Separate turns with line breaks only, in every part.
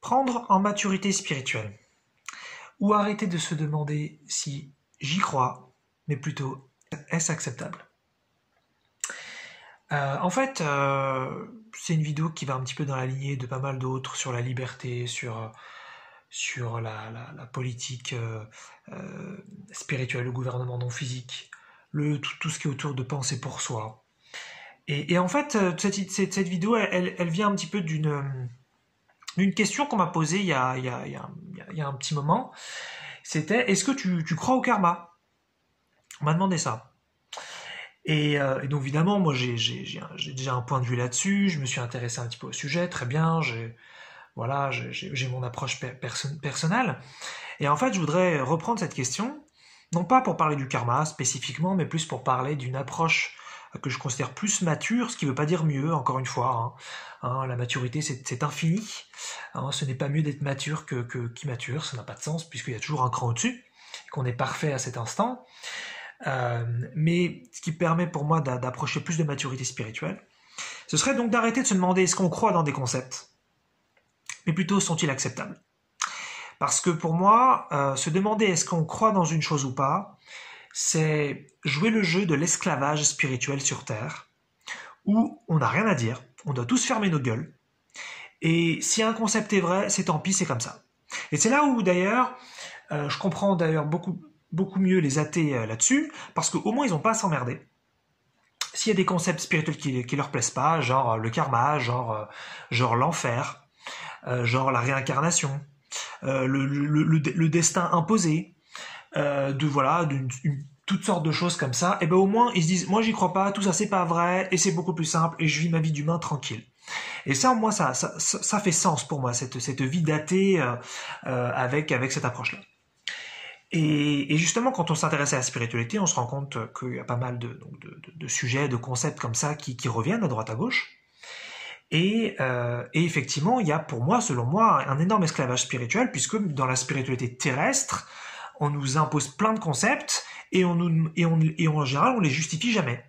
Prendre en maturité spirituelle. Ou arrêter de se demander si j'y crois, mais plutôt est-ce acceptable. En fait, c'est une vidéo qui va un petit peu dans la lignée de pas mal d'autres sur la liberté, sur la politique spirituelle, le gouvernement non physique, tout ce qui est autour de penser pour soi. Et en fait, cette vidéo, elle vient un petit peu d'une question qu'on m'a posée il y a un petit moment. C'était, est-ce que tu crois au karma? On m'a demandé ça. Et donc évidemment, moi j'ai déjà un point de vue là-dessus, je me suis intéressé un petit peu au sujet, très bien, j'ai mon approche personnelle. Et en fait, je voudrais reprendre cette question, non pas pour parler du karma spécifiquement, mais plus pour parler d'une approche que je considère plus mature, ce qui ne veut pas dire mieux, encore une fois. La maturité, c'est infini. Ce n'est pas mieux d'être mature qu'immature, ça n'a pas de sens, puisqu'il y a toujours un cran au-dessus, et qu'on est parfait à cet instant. Mais ce qui permet pour moi d'approcher plus de maturité spirituelle, ce serait donc d'arrêter de se demander est-ce qu'on croit dans des concepts, mais plutôt sont-ils acceptables. Parce que pour moi, se demander est-ce qu'on croit dans une chose ou pas, c'est jouer le jeu de l'esclavage spirituel sur Terre, où on n'a rien à dire, on doit tous fermer nos gueules, et si un concept est vrai, c'est tant pis, c'est comme ça. Et c'est là où d'ailleurs, je comprends d'ailleurs beaucoup mieux les athées là-dessus, parce qu'au moins ils n'ont pas à s'emmerder. S'il y a des concepts spirituels qui leur plaisent pas, genre le karma, genre l'enfer, genre la réincarnation, le destin imposé, toutes sortes de choses comme ça, et ben au moins ils se disent moi j'y crois pas, tout ça c'est pas vrai, et c'est beaucoup plus simple, et je vis ma vie d'humain tranquille. Et ça, moi, ça fait sens pour moi, cette vie d'athée avec cette approche-là. Et justement, quand on s'intéresse à la spiritualité, on se rend compte qu'il y a pas mal de sujets, de concepts comme ça qui reviennent à droite à gauche. Et effectivement, il y a pour moi, selon moi, un énorme esclavage spirituel, puisque dans la spiritualité terrestre, on nous impose plein de concepts et en général, on les justifie jamais.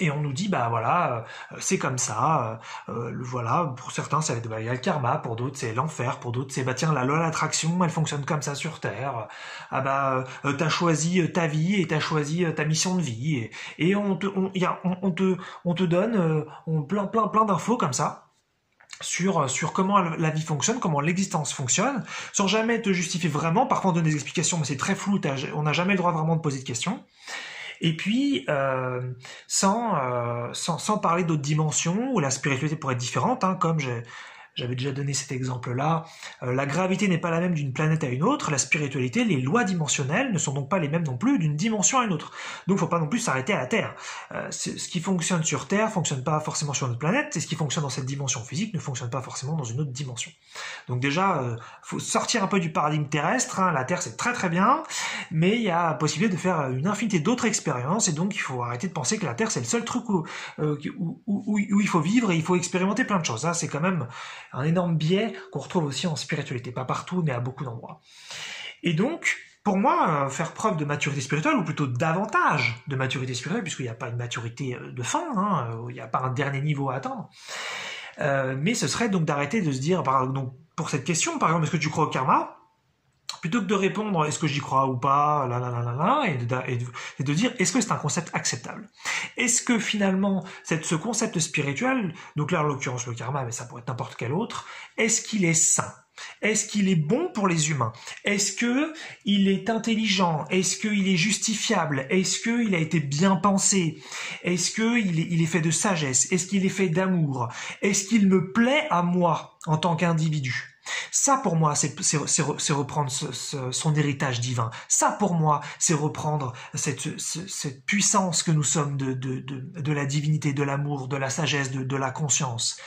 Et on nous dit, bah voilà, c'est comme ça, voilà, pour certains, ça va être, bah, il y a le karma, pour d'autres, c'est l'enfer, pour d'autres, c'est, bah tiens, la loi de l'attraction, elle fonctionne comme ça sur Terre, ah bah, t'as choisi ta vie et t'as choisi ta mission de vie, et on te donne plein d'infos comme ça, sur comment la vie fonctionne, comment l'existence fonctionne, sans jamais te justifier vraiment, parfois on donne des explications, mais c'est très flou, on n'a jamais le droit vraiment de poser de questions. Et puis, sans parler d'autres dimensions où la spiritualité pourrait être différente, comme j'avais déjà donné cet exemple-là, la gravité n'est pas la même d'une planète à une autre, la spiritualité, les lois dimensionnelles ne sont donc pas les mêmes non plus d'une dimension à une autre. Donc il ne faut pas non plus s'arrêter à la Terre. Ce qui fonctionne sur Terre ne fonctionne pas forcément sur notre planète, et ce qui fonctionne dans cette dimension physique ne fonctionne pas forcément dans une autre dimension. Donc déjà, faut sortir un peu du paradigme terrestre, la Terre c'est très très bien, mais il y a la possibilité de faire une infinité d'autres expériences, et donc il faut arrêter de penser que la Terre c'est le seul truc où il faut vivre et il faut expérimenter plein de choses. Ça c'est quand même un énorme biais qu'on retrouve aussi en spiritualité, pas partout, mais à beaucoup d'endroits. Et donc, pour moi, faire preuve de maturité spirituelle, ou plutôt davantage de maturité spirituelle, puisqu'il n'y a pas une maturité de fin, il n'y a pas un dernier niveau à atteindre, mais ce serait donc d'arrêter de se dire, donc, pour cette question, par exemple, est-ce que tu crois au karma ? Plutôt que de répondre est-ce que j'y crois ou pas, et de dire est-ce que c'est un concept acceptable. Est-ce que finalement ce concept spirituel, donc là en l'occurrence le karma, mais ça pourrait être n'importe quel autre, est-ce qu'il est sain ? Est-ce qu'il est bon pour les humains ? Est-ce qu'il est intelligent ? Est-ce qu'il est justifiable ? Est-ce qu'il a été bien pensé ? Est-ce qu'il est fait de sagesse ? Est-ce qu'il est fait d'amour ? Est-ce qu'il me plaît à moi en tant qu'individu ? Ça, pour moi, c'est reprendre son héritage divin. Ça, pour moi, c'est reprendre cette puissance que nous sommes de la divinité, de l'amour, de la sagesse, de la conscience.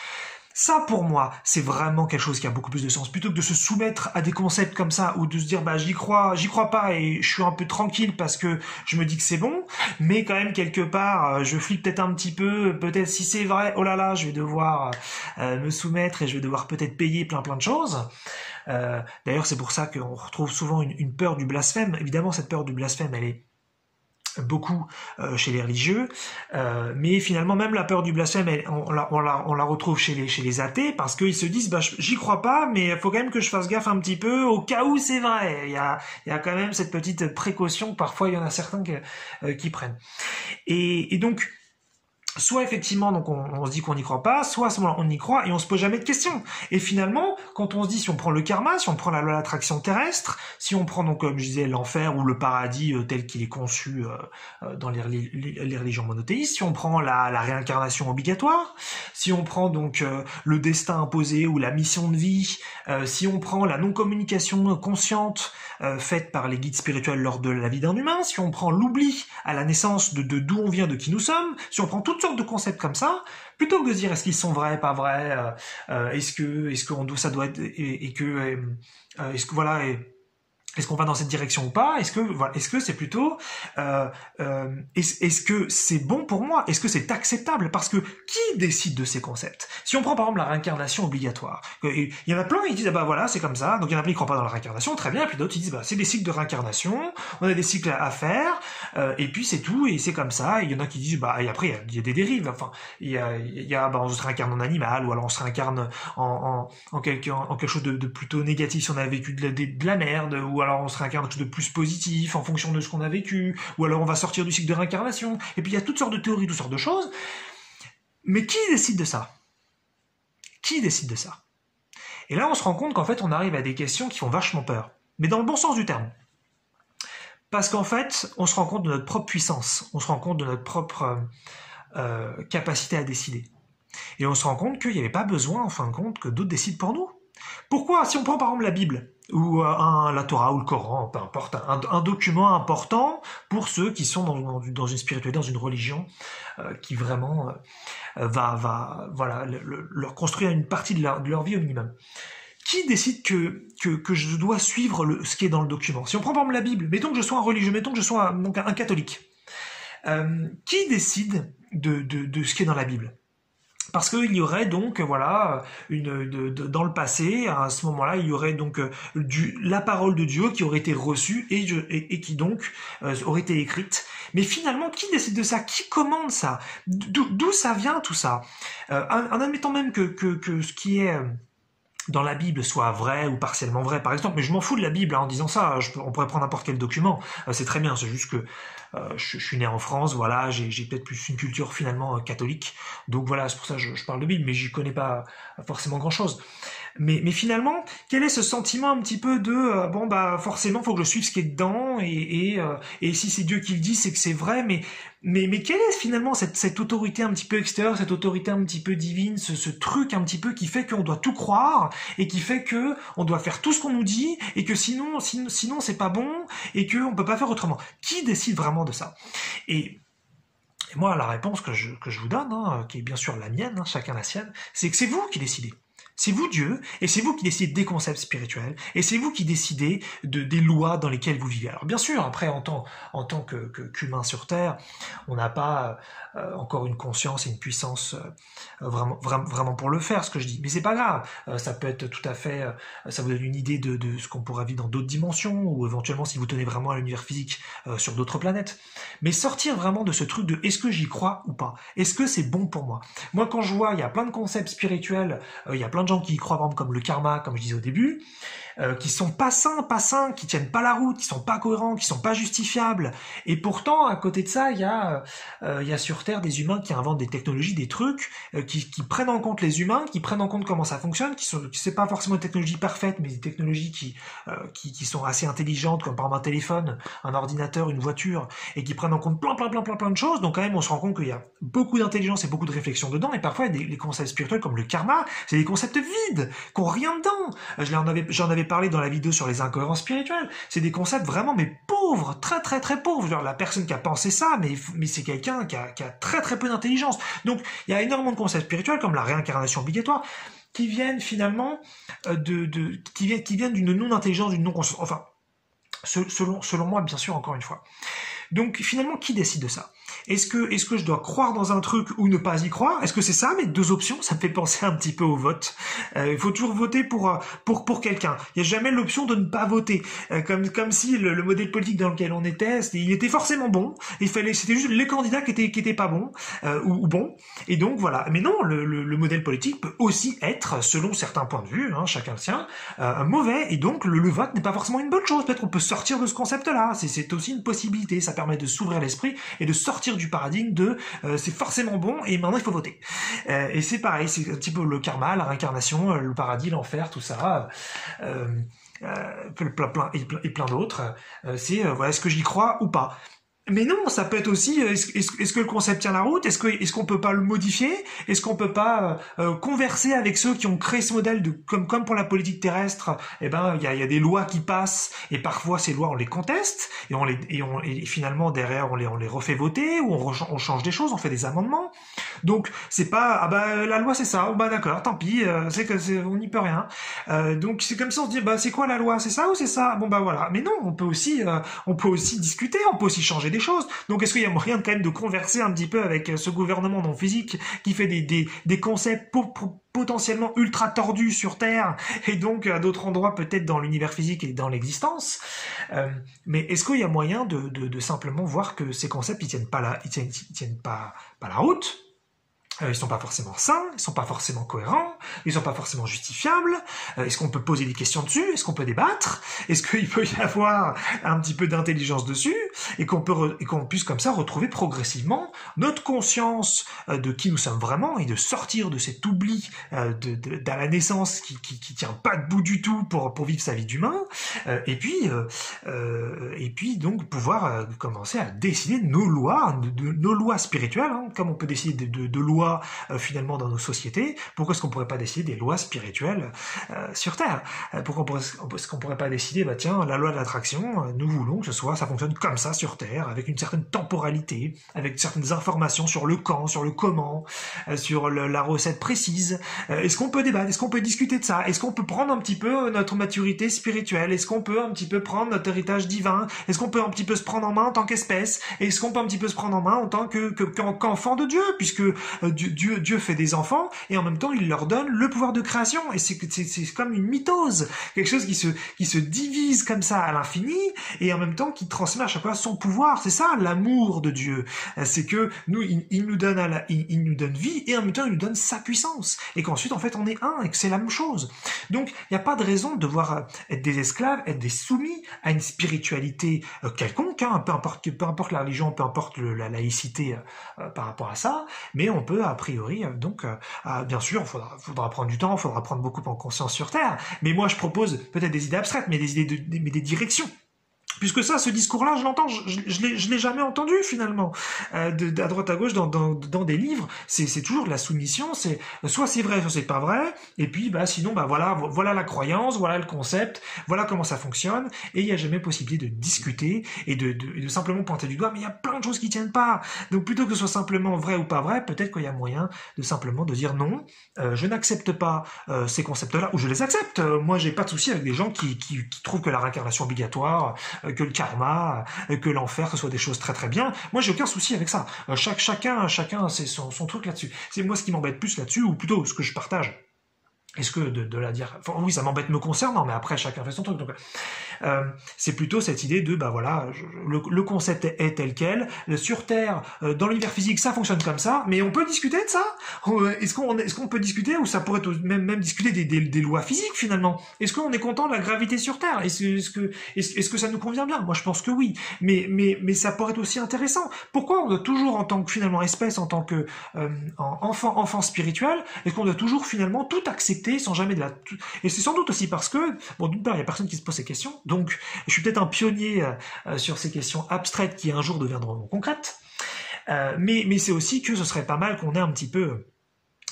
Ça, pour moi, c'est vraiment quelque chose qui a beaucoup plus de sens. Plutôt que de se soumettre à des concepts comme ça, ou de se dire, bah, j'y crois pas et je suis un peu tranquille parce que je me dis que c'est bon, mais quand même, quelque part, je flippe peut-être un petit peu, peut-être si c'est vrai, oh là là, je vais devoir me soumettre et je vais devoir peut-être payer plein de choses. D'ailleurs, c'est pour ça qu'on retrouve souvent une peur du blasphème. Évidemment, cette peur du blasphème, elle est beaucoup chez les religieux, mais finalement même la peur du blasphème, on la retrouve chez les athées, parce qu'ils se disent j'y crois pas, mais il faut quand même que je fasse gaffe un petit peu au cas où c'est vrai. Il y a quand même cette petite précaution que parfois il y en a certains qui prennent. Et donc soit effectivement, donc on se dit qu'on n'y croit pas, soit à ce moment-là on y croit et on se pose jamais de questions. Et finalement, quand on se dit, si on prend le karma, si on prend la loi d'attraction terrestre, si on prend donc, comme je disais, l'enfer ou le paradis tel qu'il est conçu dans les religions monothéistes, si on prend la réincarnation obligatoire, si on prend donc le destin imposé ou la mission de vie, si on prend la non-communication consciente faite par les guides spirituels lors de la vie d'un humain, si on prend l'oubli à la naissance de d'où on vient, de qui nous sommes, si on prend toutes sortes de concepts comme ça, plutôt que de se dire est-ce qu'ils sont vrais, pas vrais, est-ce que ça doit être, est-ce que voilà, est-ce qu'on va dans cette direction ou pas? Est-ce que c'est plutôt est-ce que c'est bon pour moi? Est-ce que c'est acceptable? Parce que qui décide de ces concepts? Si on prend par exemple la réincarnation obligatoire, il y en a plein qui disent voilà, c'est comme ça. Donc il y en a plein qui croient pas dans la réincarnation, très bien. Et puis d'autres ils disent c'est des cycles de réincarnation, on a des cycles à faire, et puis c'est tout et c'est comme ça. Et il y en a qui disent et après il y a des dérives. Enfin il y a on se réincarne en animal, ou alors on se réincarne en quelque chose de plutôt négatif si on a vécu de la merde, ou alors on se réincarne quelque chose de plus positif en fonction de ce qu'on a vécu, ou alors on va sortir du cycle de réincarnation, et puis il y a toutes sortes de théories, toutes sortes de choses. Mais qui décide de ça? Qui décide de ça? Et là on se rend compte qu'en fait on arrive à des questions qui font vachement peur, mais dans le bon sens du terme. Parce qu'en fait on se rend compte de notre propre puissance, on se rend compte de notre propre capacité à décider. Et on se rend compte qu'il n'y avait pas besoin en fin de compte que d'autres décident pour nous. Pourquoi? Si on prend par exemple la Bible, ou la Torah, ou le Coran, peu importe, un document important pour ceux qui sont dans une spiritualité, dans une religion qui vraiment va leur construire une partie de leur vie au minimum. Qui décide que je dois suivre ce qui est dans le document? Si on prend par exemple la Bible, mettons que je sois un religieux, mettons que je sois un catholique, qui décide de ce qui est dans la Bible? Parce qu'il y aurait donc dans le passé, à ce moment-là, il y aurait donc la parole de Dieu qui aurait été reçue et qui donc aurait été écrite. Mais finalement, qui décide de ça? Qui commande ça? D'où ça vient tout ça? En admettant même que ce qui est dans la Bible soit vrai ou partiellement vrai, par exemple, mais je m'en fous de la Bible en disant ça, on pourrait prendre n'importe quel document, c'est très bien, c'est juste que je suis né en France, voilà, j'ai peut-être plus une culture finalement catholique, donc voilà, c'est pour ça que je parle de Bible, mais j'y connais pas forcément grand-chose. Mais finalement, quel est ce sentiment un petit peu de forcément faut que je suive ce qui est dedans, et si c'est Dieu qui le dit, c'est que c'est vrai, mais quelle est finalement cette autorité un petit peu extérieure, cette autorité un petit peu divine, ce truc un petit peu qui fait qu'on doit tout croire, et qui fait que on doit faire tout ce qu'on nous dit, et que sinon c'est pas bon, et qu'on peut pas faire autrement? Qui décide vraiment de ça? Et moi, la réponse que je vous donne, qui est bien sûr la mienne, chacun la sienne, c'est que c'est vous qui décidez. C'est vous Dieu, et c'est vous qui décidez des concepts spirituels, et c'est vous qui décidez des lois dans lesquelles vous vivez. Alors bien sûr, après, en tant qu'humain sur Terre, on n'a pas encore une conscience et une puissance vraiment pour le faire, ce que je dis. Mais c'est pas grave, ça peut être tout à fait, ça vous donne une idée de ce qu'on pourra vivre dans d'autres dimensions, ou éventuellement si vous tenez vraiment à l'univers physique sur d'autres planètes. Mais sortir vraiment de ce truc de est-ce que j'y crois ou pas? Est-ce que c'est bon pour moi? Moi, quand je vois, il y a plein de concepts spirituels, il y a plein de gens qui y croient, par exemple, comme le karma, comme je disais au début, qui sont pas sains, qui tiennent pas la route, qui sont pas cohérents, qui sont pas justifiables. Et pourtant, à côté de ça, il y a sur Terre des humains qui inventent des technologies, des trucs, qui prennent en compte les humains, qui prennent en compte comment ça fonctionne, c'est pas forcément des technologies parfaites, mais des technologies qui sont assez intelligentes, comme par exemple un téléphone, un ordinateur, une voiture, et qui prennent en compte plein de choses. Donc quand même, on se rend compte qu'il y a beaucoup d'intelligence et beaucoup de réflexion dedans, et parfois, les concepts spirituels comme le karma, c'est des concepts vides, qui ont rien dedans. J'en avais parlé dans la vidéo sur les incohérences spirituelles. C'est des concepts vraiment, mais pauvres, très très très pauvres. Genre, la personne qui a pensé ça, mais c'est quelqu'un qui a très très peu d'intelligence. Donc, il y a énormément de concepts spirituels, comme la réincarnation obligatoire, qui viennent finalement qui viennent d'une non-intelligence, d'une non-conscience. Enfin, selon moi, bien sûr, encore une fois. Donc finalement, qui décide de ça? Est-ce que je dois croire dans un truc ou ne pas y croire? Est-ce que c'est ça mes deux options? Ça me fait penser un petit peu au vote. Il faut toujours voter pour quelqu'un. Il n'y a jamais l'option de ne pas voter. Comme si le modèle politique dans lequel on était, il était forcément bon. C'était juste les candidats qui étaient pas bons ou bons. Et donc voilà. Mais non, le modèle politique peut aussi être, selon certains points de vue, hein, chacun le sien, mauvais. Et donc le vote n'est pas forcément une bonne chose. Peut-être qu'on peut sortir de ce concept-là. C'est aussi une possibilité. Ça permet de s'ouvrir l'esprit et de sortir du paradigme de c'est forcément bon et maintenant il faut voter. Et c'est pareil, c'est un petit peu le karma, la réincarnation, le paradis, l'enfer, tout ça, plein d'autres. Voilà, est-ce que j'y crois ou pas? Mais non, ça peut être aussi, est-ce que le concept tient la route? Est-ce qu'on peut pas le modifier? Est-ce qu'on peut pas converser avec ceux qui ont créé ce modèle comme pour la politique terrestre? Eh ben, il y a des lois qui passent et parfois ces lois on les conteste et finalement derrière on les refait voter ou on change des choses, on fait des amendements. Donc c'est pas la loi c'est ça, d'accord, tant pis, on n'y peut rien. Donc c'est comme ça on se dit c'est quoi la loi? C'est ça ou c'est ça? Voilà. Mais non, on peut aussi discuter, on peut aussi changer des choses. Donc est-ce qu'il y a moyen quand même de converser un petit peu avec ce gouvernement non physique qui fait des concepts potentiellement ultra tordus sur Terre et donc à d'autres endroits peut-être dans l'univers physique et dans l'existence, mais est-ce qu'il y a moyen de simplement voir que ces concepts ils tiennent pas la route? Ils sont pas forcément sains, ils sont pas forcément cohérents, ils sont pas forcément justifiables. Est-ce qu'on peut poser des questions dessus? Est-ce qu'on peut débattre? Est-ce qu'il peut y avoir un petit peu d'intelligence dessus et qu'on puisse comme ça retrouver progressivement notre conscience de qui nous sommes vraiment et de sortir de cet oubli de la naissance qui tient pas debout du tout pour vivre sa vie d'humain et puis donc pouvoir commencer à décider de nos lois, de nos lois spirituelles, hein, comme on peut décider de lois finalement dans nos sociétés. Pourquoi est-ce qu'on pourrait pas décider des lois spirituelles sur Terre? Pourquoi est-ce qu'on pourrait pas décider tiens, la loi de l'attraction, nous voulons que ça fonctionne comme ça sur Terre, avec une certaine temporalité, avec certaines informations sur le quand, sur le comment, sur la recette précise. Est-ce qu'on peut débattre? Est-ce qu'on peut discuter de ça? Est-ce qu'on peut prendre un petit peu notre maturité spirituelle? Est-ce qu'on peut un petit peu prendre notre héritage divin? Est-ce qu'on peut un petit peu se prendre en main en tant qu'espèce? Est-ce qu'on peut un petit peu se prendre en main en tant qu'enfant de Dieu? Puisque Dieu fait des enfants et en même temps il leur donne le pouvoir de création et c'est comme une mitose, quelque chose qui se divise comme ça à l'infini et en même temps qui transmet à chaque fois son pouvoir. C'est ça l'amour de Dieu, c'est que nous il nous donne vie et en même temps il nous donne sa puissance et qu'ensuite en fait on est un et que c'est la même chose. Donc il n'y a pas de raison de devoir être des esclaves, être des soumis à une spiritualité quelconque, hein, peu importe la religion, peu importe la laïcité par rapport à ça, mais on peut a priori bien sûr il faudra prendre du temps, il faudra prendre beaucoup de conscience sur Terre, mais moi je propose peut-être des idées abstraites, mais des directions. Puisque ça, ce discours-là, je l'entends, je l'ai jamais entendu finalement, à droite à gauche dans des livres. C'est toujours de la soumission. C'est soit c'est vrai, soit c'est pas vrai. Et puis sinon voilà la croyance, voilà le concept, voilà comment ça fonctionne. Et il y a jamais possibilité de discuter et de simplement pointer du doigt. Mais il y a plein de choses qui tiennent pas. Donc plutôt que ce soit simplement vrai ou pas vrai, peut-être qu'il y a moyen de simplement de dire non, je n'accepte pas ces concepts-là, ou je les accepte. Moi, j'ai pas de souci avec des gens qui trouvent que la réincarnation obligatoire, que le karma, que l'enfer, que ce soit des choses très très bien. Moi, j'ai aucun souci avec ça. Chacun c'est son truc là-dessus. C'est moi ce qui m'embête plus là-dessus, ou plutôt ce que je partage. Est-ce que de la dire... Enfin, oui, ça m'embête me concernant, mais après, chacun fait son truc. Donc, c'est plutôt cette idée de, le concept est tel quel. Sur Terre, dans l'univers physique, ça fonctionne comme ça, mais on peut discuter de ça? Est-ce qu'on peut discuter, ou ça pourrait être même discuter des lois physiques, finalement? Est-ce qu'on est content de la gravité sur Terre? Est-ce que ça nous convient bien? Moi, je pense que oui. Mais ça pourrait être aussi intéressant. Pourquoi on doit toujours, en tant que, finalement, espèce, en tant que enfant spirituel, est-ce qu'on doit toujours, finalement, tout accepter sans jamais et c'est sans doute aussi parce que d'une part il y a personne qui se pose ces questions, donc je suis peut-être un pionnier sur ces questions abstraites qui un jour deviendront concrètes, mais c'est aussi que ce serait pas mal qu'on ait un petit peu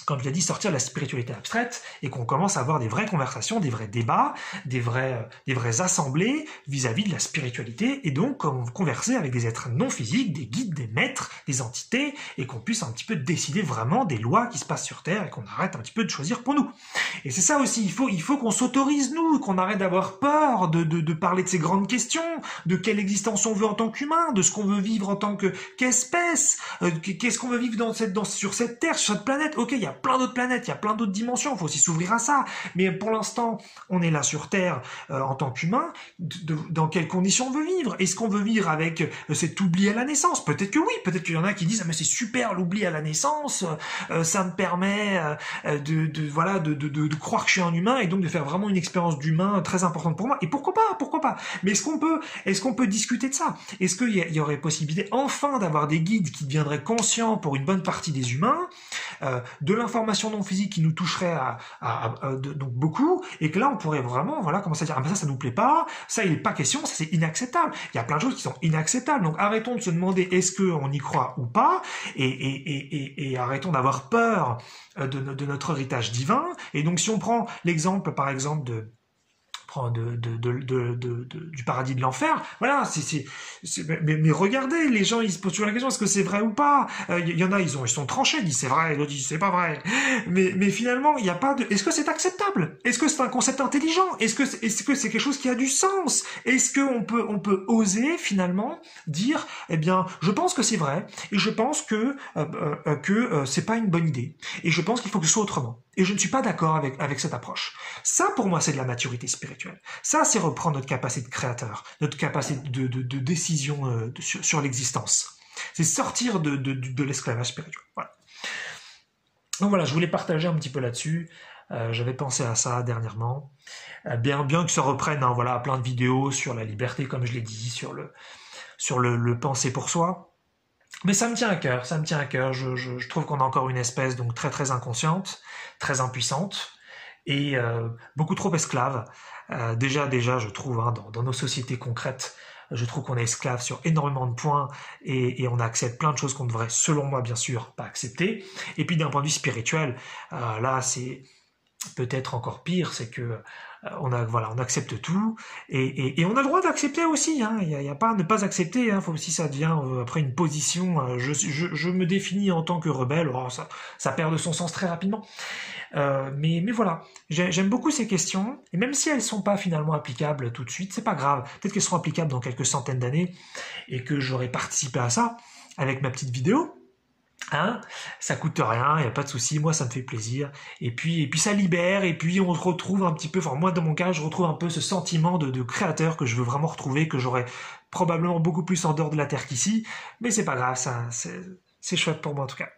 comme je l'ai dit, sortir de la spiritualité abstraite et qu'on commence à avoir des vraies conversations, des vrais débats, des vraies assemblées vis-à-vis de la spiritualité et donc converser avec des êtres non physiques, des guides, des maîtres, des entités et qu'on puisse un petit peu décider vraiment des lois qui se passent sur Terre et qu'on arrête un petit peu de choisir pour nous. Et c'est ça aussi, il faut qu'on s'autorise nous, qu'on arrête d'avoir peur de parler de ces grandes questions, de quelle existence on veut en tant qu'humain, de ce qu'on veut vivre en tant qu'espèce, qu'est-ce qu'on veut vivre sur cette Terre, sur cette planète. Ok, il y a plein d'autres planètes, il y a plein d'autres dimensions, il faut aussi s'ouvrir à ça. Mais pour l'instant, on est là sur Terre en tant qu'humain. Dans quelles conditions on veut vivre? Est-ce qu'on veut vivre avec cet oubli à la naissance? Peut-être que oui, peut-être qu'il y en a qui disent ah mais c'est super l'oubli à la naissance, ça me permet de croire que je suis un humain et donc de faire vraiment une expérience d'humain très importante pour moi. Et pourquoi pas? Mais est-ce qu'on peut discuter de ça? Est-ce qu'il y aurait possibilité enfin d'avoir des guides qui deviendraient conscients pour une bonne partie des humains de l'information non physique qui nous toucherait donc beaucoup, et que là on pourrait vraiment commencer à dire ah ben ça nous plaît pas, ça il n'est pas question, ça c'est inacceptable. Il y a plein de choses qui sont inacceptables, donc arrêtons de se demander est-ce qu'on y croit ou pas, et arrêtons d'avoir peur de notre héritage divin. Et donc si on prend l'exemple par exemple du paradis de l'enfer, voilà, mais regardez, les gens ils se posent toujours la question est-ce que c'est vrai ou pas. Il y en a ils sont tranchés, ils disent c'est vrai, d'autres disent c'est pas vrai, mais finalement il y a pas de est-ce que c'est acceptable, est-ce que c'est un concept intelligent, est-ce que c'est quelque chose qui a du sens, est-ce que on peut oser finalement dire eh bien je pense que c'est vrai et je pense que c'est pas une bonne idée et je pense qu'il faut que ce soit autrement et je ne suis pas d'accord avec cette approche. Ça pour moi c'est de la maturité spirituelle. Ça, c'est reprendre notre capacité de créateur, notre capacité de décision sur l'existence. C'est sortir de l'esclavage spirituel. Voilà. Donc voilà, je voulais partager un petit peu là-dessus. J'avais pensé à ça dernièrement. Bien que ça reprenne plein de vidéos sur la liberté, comme je l'ai dit, sur le penser pour soi. Mais ça me tient à cœur, Je trouve qu'on a encore une espèce donc très très inconsciente, très impuissante, et beaucoup trop esclave. Déjà, je trouve, dans nos sociétés concrètes, je trouve qu'on est esclave sur énormément de points et on accepte plein de choses qu'on devrait, selon moi, bien sûr, pas accepter. Et puis d'un point de vue spirituel, là, c'est peut-être encore pire, c'est que on accepte tout et on a le droit d'accepter aussi. Il y a pas à ne pas accepter. Faut aussi ça devient après une position. Je me définis en tant que rebelle. Ça perd de son sens très rapidement. Mais voilà, j'aime beaucoup ces questions et même si elles sont pas finalement applicables tout de suite, c'est pas grave. Peut-être qu'elles seront applicables dans quelques centaines d'années et que j'aurai participé à ça avec ma petite vidéo. Ça coûte rien, y a pas de souci, moi ça me fait plaisir, et puis ça libère, et puis on se retrouve un petit peu, moi dans mon cas je retrouve un peu ce sentiment de créateur que je veux vraiment retrouver, que j'aurais probablement beaucoup plus en dehors de la Terre qu'ici, mais c'est pas grave, ça c'est chouette pour moi en tout cas.